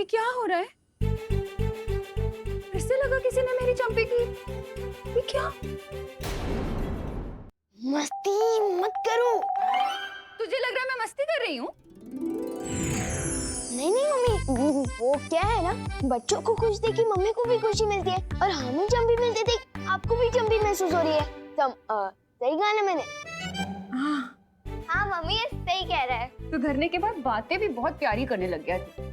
ये क्या हो रहा है? फिर से लगा किसी ने मेरी चंपी की। ये क्या? मस्ती मत करो। तुझे लग रहा है मैं मस्ती कर रही हूँ? नहीं नहीं मम्मी, वो क्या है ना, बच्चों को खुश देख के मम्मी को भी खुशी मिलती है और हमें चंपी मिलती देख आपको भी चंपी महसूस हो रही है। सही कहा ना मैंने? हाँ मम्मी ये सही कह रहा है। तो धरने के बाद बातें भी बहुत प्यारी करने लग गया था।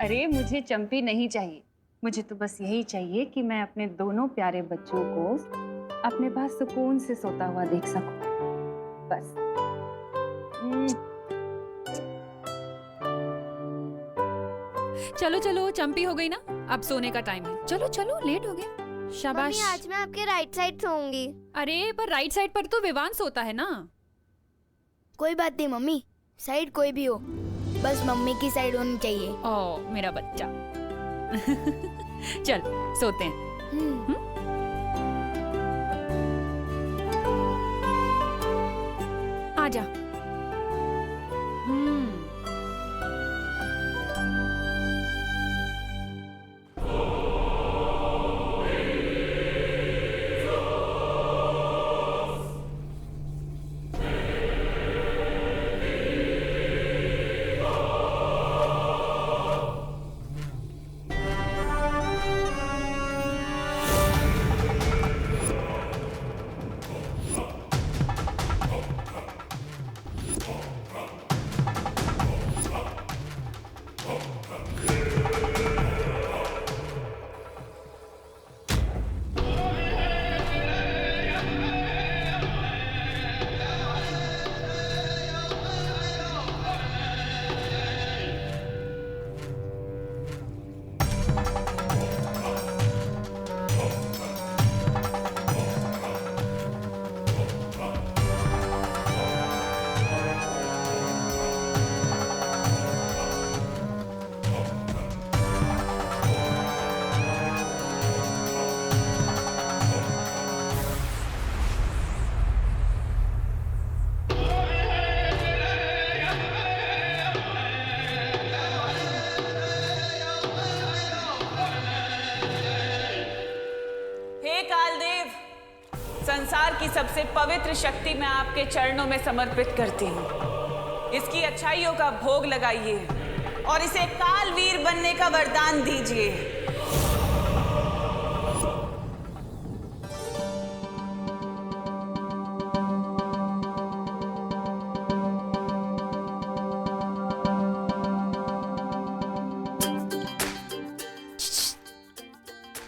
अरे मुझे चंपी नहीं चाहिए, मुझे तो बस यही चाहिए कि मैं अपने दोनों प्यारे बच्चों को अपने पास सुकून से सोता हुआ देख सकूं, बस। चलो चलो, चंपी हो गई ना, अब सोने का टाइम है। चलो चलो, लेट हो गए। शाबाश। मम्मी आज मैं आपके राइट साइड सोऊंगी। अरे पर राइट साइड पर तो विवान सोता है ना। कोई बात नहीं मम्मी, साइड कोई भी हो, बस मम्मी की साइड होनी चाहिए। ओ मेरा बच्चा। चल सोते हैं। आजा। संसार की सबसे पवित्र शक्ति मैं आपके चरणों में समर्पित करती हूँ। इसकी अच्छाइयों का भोग लगाइए और इसे कालवीर बनने का वरदान दीजिए।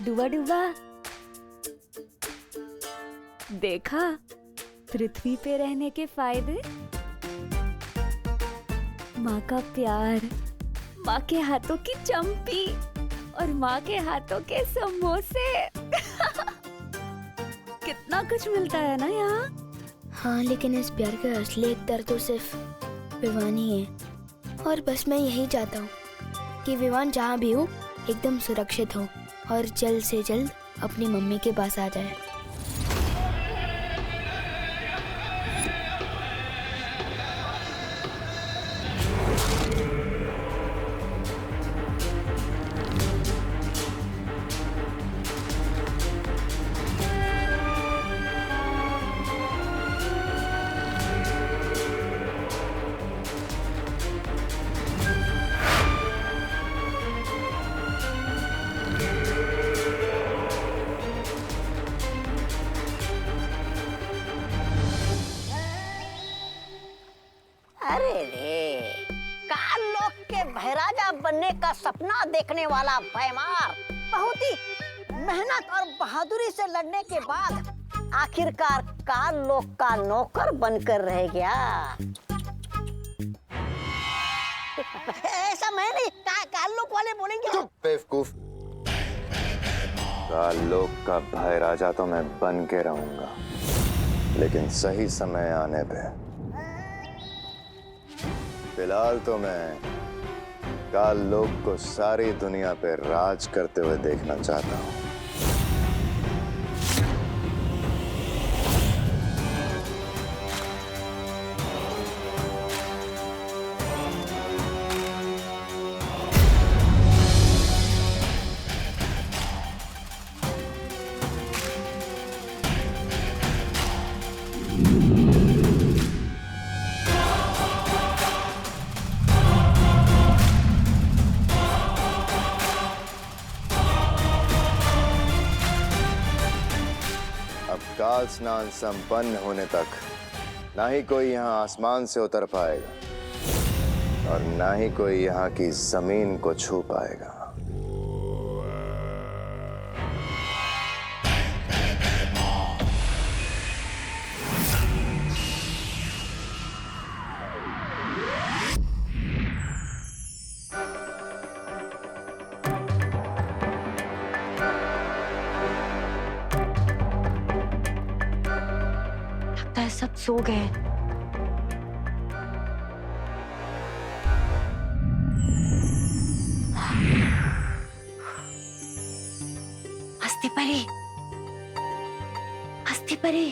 डुबा डुबा, देखा पृथ्वी पे रहने के फायदे? माँ का प्यार, माँ के हाथों की चंपी और माँ के हाथों के समोसे। कितना कुछ मिलता है ना यहाँ। हाँ लेकिन इस प्यार का असली अख्तर तो सिर्फ विवान ही है। और बस मैं यही चाहता हूँ कि विवान जहाँ भी हो एकदम सुरक्षित हो और जल्द से जल्द अपनी मम्मी के पास आ जाए। अरे रे, काल लोक के महाराजा बनने का सपना देखने वाला भैमार बहुत ही मेहनत और बहादुरी से लड़ने के बाद आखिरकार काल लोक का नौकर बनकर रह गया। ऐसा मैं नहीं, काल लोक वाले बोलेंगे। चुप बेवकूफ। काल लोक का भाई राजा तो मैं बन के रहूंगा, लेकिन सही समय आने पे। फिलहाल तो मैं काल लोक को सारी दुनिया पे राज करते हुए देखना चाहता हूँ। स्नान संपन्न होने तक ना ही कोई यहाँ आसमान से उतर पाएगा और ना ही कोई यहाँ की जमीन को छू पाएगा। लगता है सब सो गए। हस्ती परी, हस्ती परी।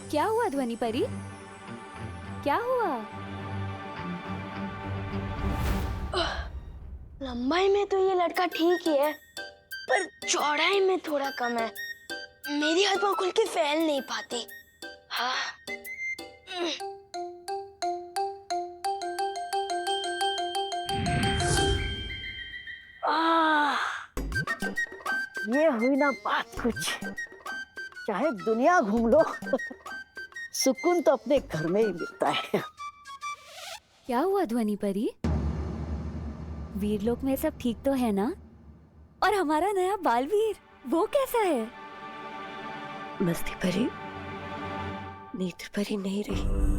क्या हुआ ध्वनि परी? क्या हुआ? लंबाई में तो ये लड़का ठीक ही है, पर चौड़ाई में थोड़ा कम है। मेरी हाथ पांव खुल के फैल नहीं पाती। हाँ। ये हुई ना बात कुछ। चाहे दुनिया घूम लो सुकून तो अपने घर में ही मिलता है। क्या हुआ ध्वनि परी? वीरलोक में सब ठीक तो है ना? और हमारा नया बालवीर वो कैसा है? मस्ती परी, नेत्र परी नहीं रही।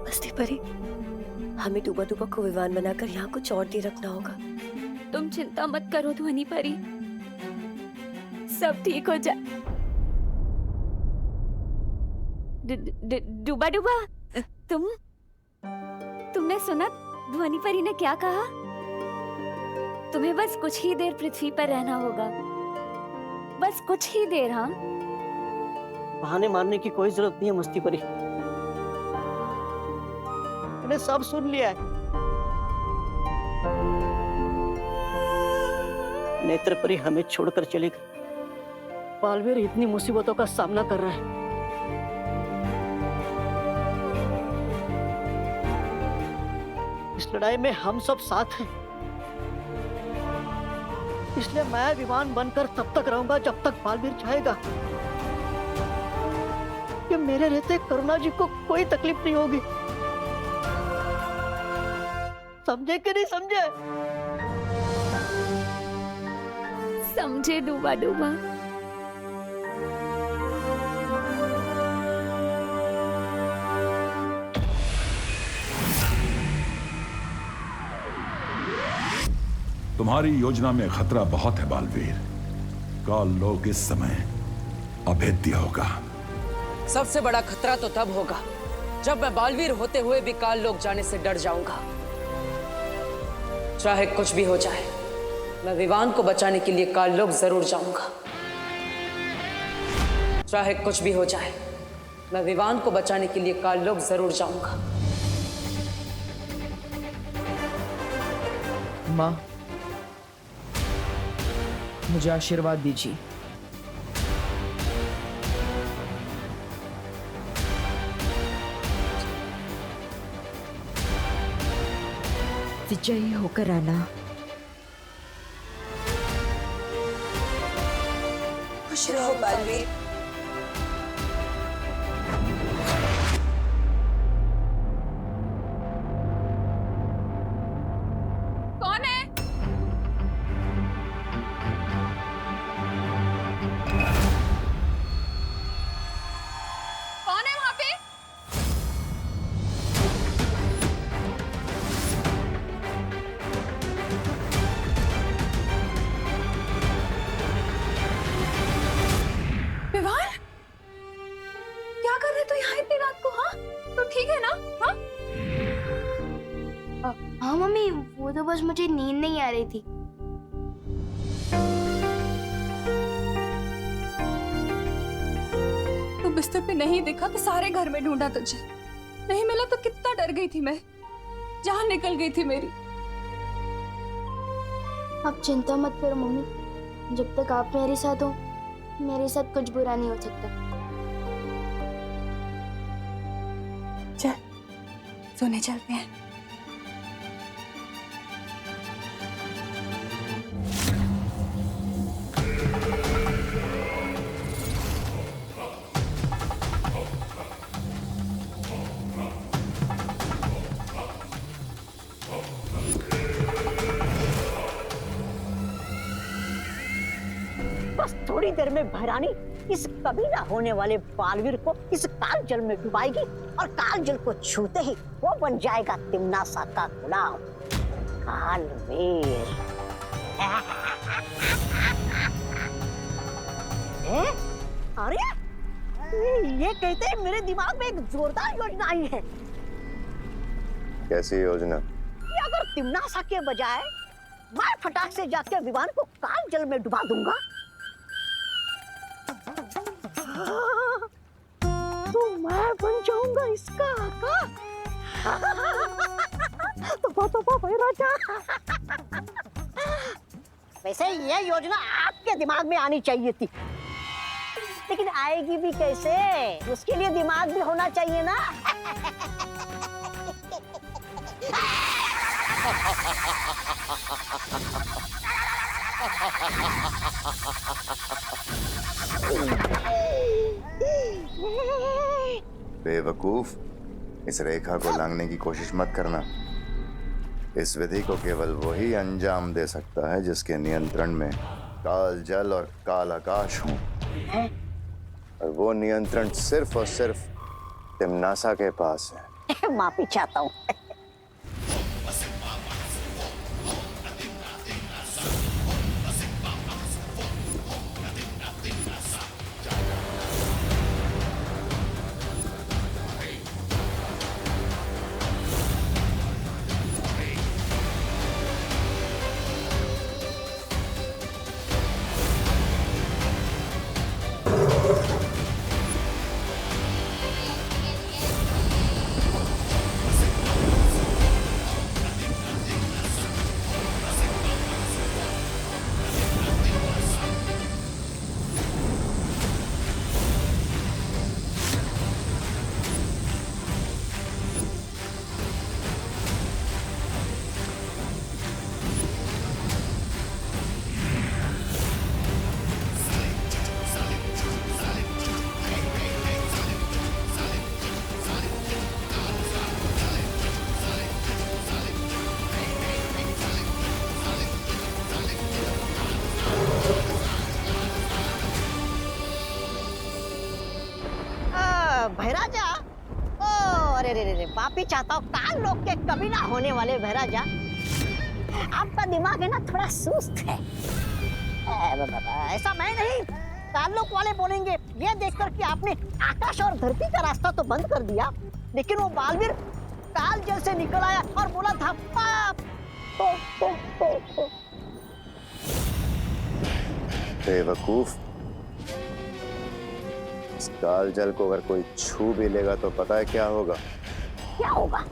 मस्ती परी, हमें डूबा डूबा को विमान बनाकर यहाँ कुछ और देर रखना होगा। तुम चिंता मत करो ध्वनि परी, सब ठीक हो जाए। डूबा डूबा, तुमने सुना ध्वनि परी ने क्या कहा? तुम्हें बस कुछ ही देर पृथ्वी पर रहना होगा, बस कुछ ही देर। हाँ, बहाने मारने की कोई जरूरत नहीं है मस्ती परी। मैंने सब सुन लिया है। नेत्र परी हमें छोड़कर चली गई। बालवीर इतनी मुसीबतों का सामना कर रहा है। इस लड़ाई में हम सब साथ हैं। इसलिए मैं विमान बनकर तब तक रहूंगा जब तक बालवीर चाहेगा। कि मेरे रहते करुणा जी को कोई तकलीफ नहीं होगी। समझे कि नहीं समझे? समझे डूबा डूबा। तुम्हारी योजना में खतरा बहुत है बालवीर। काल लोक इस समय अभेद्य होगा। सबसे बड़ा खतरा तो तब होगा जब मैं बालवीर होते हुए भी काल लोक जाने से डर जाऊंगा। चाहे कुछ भी हो जाए, मैं विवान को बचाने के लिए काल लोक जरूर जाऊंगा। चाहे कुछ भी हो जाए, मैं विवान को बचाने के लिए काल लोक जरूर जाऊंगा। माँ, मुझे आशीर्वाद दीजिए। विजयी होकर आना। खुश रहो बालवीर। कौन है? कौन है वहां पे? विवान, क्या कर रहे तो यहाँ इतनी रात को? हाँ, तो ठीक है ना? हाँ, हाँ मम्मी, वो तो बस मुझे नींद नहीं आ रही थी। तू बिस्तर पे नहीं दिखा तो सारे घर में ढूंढा तुझे। नहीं मिला तो कितना डर गई थी मैं, जान निकल गई थी मेरी। आप चिंता मत करो मम्मी, जब तक आप मेरे साथ हो मेरे साथ कुछ बुरा नहीं हो सकता। चल सोने चलते हैं। बस थोड़ी देर में भैरानी इस कभी ना होने वाले बालवीर को इस काल जल में डुबाएगी और काल जल को छूते ही वो बन जाएगा तिम्नासा का गुलाम कालवीर। अरे ये कहते हैं मेरे दिमाग में एक जोरदार योजना आई है। कैसी योजना? कि अगर तिम्नासा के बजाय मैं फटाक से जाकर विवान को काल जल में डुबा दूंगा तो मैं बन जाऊंगा इसका आका। तो भाई राजा, वैसे ये योजना आपके दिमाग में आनी चाहिए थी, लेकिन आएगी भी कैसे? उसके लिए दिमाग भी होना चाहिए ना। बेवकूफ, इस रेखा को लांघने की कोशिश मत करना। इस विधि को केवल वही अंजाम दे सकता है जिसके नियंत्रण में काल जल और काल आकाश हों, और वो नियंत्रण सिर्फ और सिर्फ तिम्नासा के पास है। माफी चाहता हूँ। भैराजा, ओ अरे रे रे, माफी चाहता हूँ। काल लोग के कभी ना होने वाले भैराजा, आपका दिमाग है ना थोड़ा सुस्त है। ऐसा मैं नहीं, काल लोग वाले बोलेंगे। ये देखकर कि आपने आकाश और धरती का रास्ता तो बंद कर दिया, लेकिन वो बालवीर काल जल से निकल आया और बोला था पाप। बेवकूफ, इस काल जल को अगर कोई छू भी लेगा तो पता है क्या होगा? क्या होगा?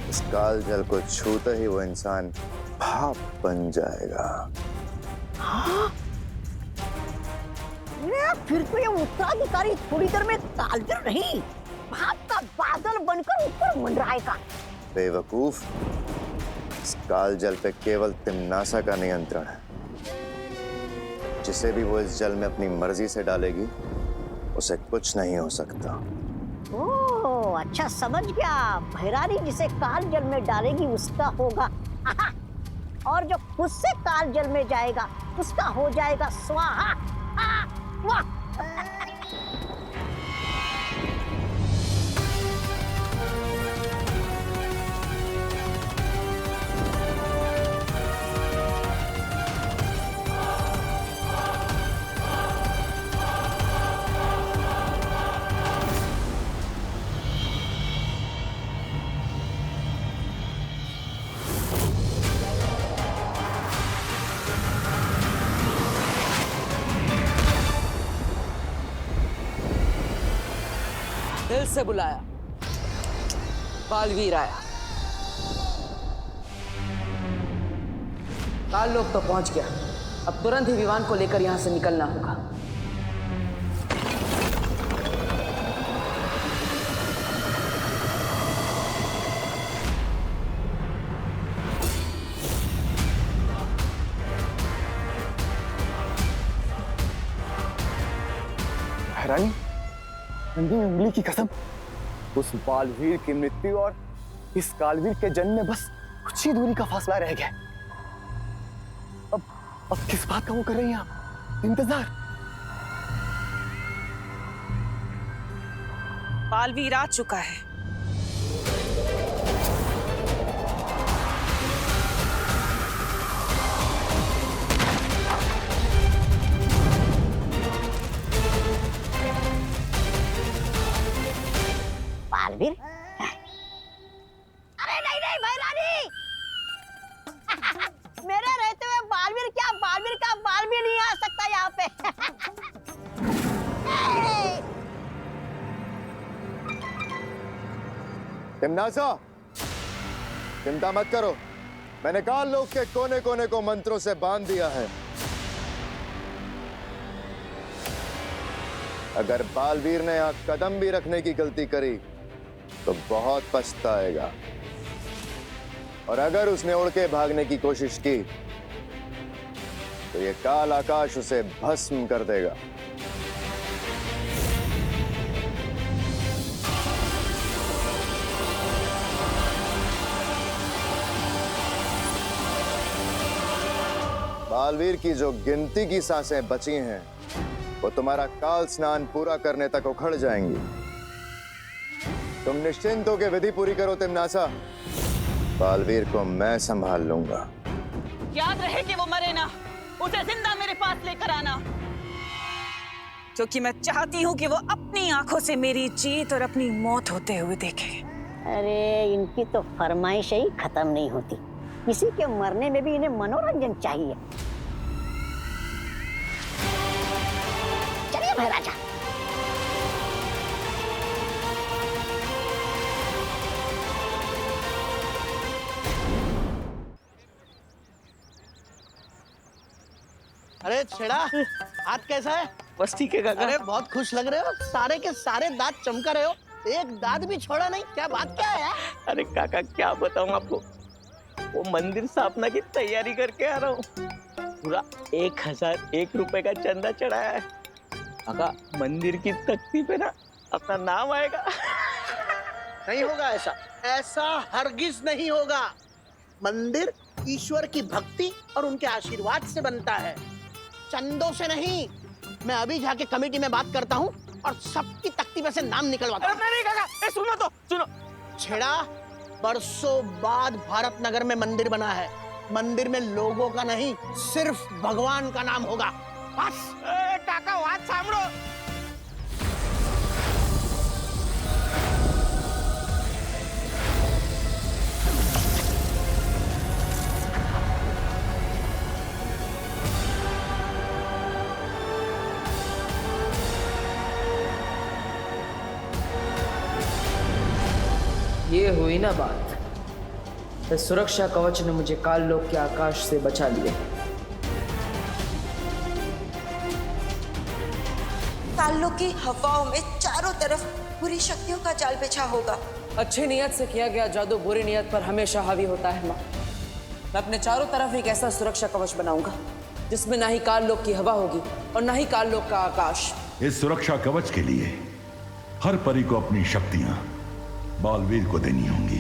इस काल जल को छूते ही वो इंसान भाप बन जाएगा। फिर तो ये उत्तराधिकारी थोड़ी देर में कालजल नहीं, भाप का बादल बनकर ऊपर मंडराएगा। बेवकूफ, इस काल जल पे केवल तिम्नासा का नियंत्रण है। जिसे भी वो इस जल में अपनी मर्जी से डालेगी उसे कुछ नहीं हो सकता। ओह अच्छा, समझ गया। भैरानी जिसे काल जल में डालेगी उसका होगा आहा, और जो खुद से काल जल में जाएगा उसका हो जाएगा स्वाहा। वाह दिल से बुलाया, बालवीर आया। काल लोग तो पहुंच गया, अब तुरंत ही विवान को लेकर यहां से निकलना होगा। रानी, नंदी में उंगली की कसम, उस बालवीर की मृत्यु और इस कालवीर के जन्म में बस कुछ ही दूरी का फासला रह गया। अब किस बात का वो कर रही हैं आप? इंतजार। बालवीर आ चुका है। बालवीर? अरे नहीं नहीं भाई रानी, मेरे रहते हुए बालवीर क्या, बालवीर का बाल भी नहीं आ सकता यहाँ पे। तिमनासा, चिंता मत करो, मैंने काल लोक के कोने कोने को मंत्रों से बांध दिया है। अगर बालवीर ने यहाँ कदम भी रखने की गलती करी तो बहुत पछताएगा, और अगर उसने उड़ के भागने की कोशिश की तो ये काल आकाश उसे भस्म कर देगा। बालवीर की जो गिनती की सांसें बची हैं वो तुम्हारा काल स्नान पूरा करने तक उखड़ जाएंगी। तुम निश्चिंत होकर विधि पूरी करो तिमनासा, बालवीर को मैं संभाल लूंगा। याद रहे कि वो मरे ना, उसे जिंदा मेरे पास लेकर आना, क्योंकि मैं चाहती हूँ कि वो अपनी आंखों से मेरी जीत और अपनी मौत होते हुए देखे। अरे इनकी तो फरमाइश ही खत्म नहीं होती, किसी के मरने में भी इन्हें मनोरंजन चाहिए। चलिए भाई राजा। अरे छेड़ा, हाथ कैसा है? बस ठीक है काका। अरे बहुत खुश लग रहे हो, सारे के सारे दांत चमका रहे हो, एक दांत भी छोड़ा नहीं, क्या बात क्या है? अरे काका क्या बताऊं आपको, वो मंदिर स्थापना की तैयारी करके आ रहा हूँ। पूरा 1001 रुपए का चंदा चढ़ाया है। काका मंदिर की तख्ती पे ना अपना नाम आएगा। नहीं होगा ऐसा, ऐसा हरगिज नहीं होगा। मंदिर ईश्वर की भक्ति और उनके आशीर्वाद से बनता है, चंदों से नहीं। मैं अभी जाके कमेटी में बात करता हूँ और सबकी तख्ती में से नाम निकलवाता हूँ। नहीं काका, सुनो तो सुनो। छेड़ा, बरसों बाद भारत नगर में मंदिर बना है, मंदिर में लोगों का नहीं सिर्फ भगवान का नाम होगा, बस। काका बात सामरो। ये हुई ना बात, इस सुरक्षा कवच ने मुझे काल लोक के आकाश से बचा लिया। काल लोक की हवाओं में चारों तरफ बुरी शक्तियों का जाल बिछा होगा। अच्छी नियत से किया गया जादू बुरी नियत पर हमेशा हावी होता है माँ। मैं अपने चारों तरफ एक ऐसा सुरक्षा कवच बनाऊंगा जिसमें ना ही काल लोक की हवा होगी और ना ही काल लोक का आकाश। इस सुरक्षा कवच के लिए हर परी को अपनी शक्तियां बालवीर को देनी होंगी।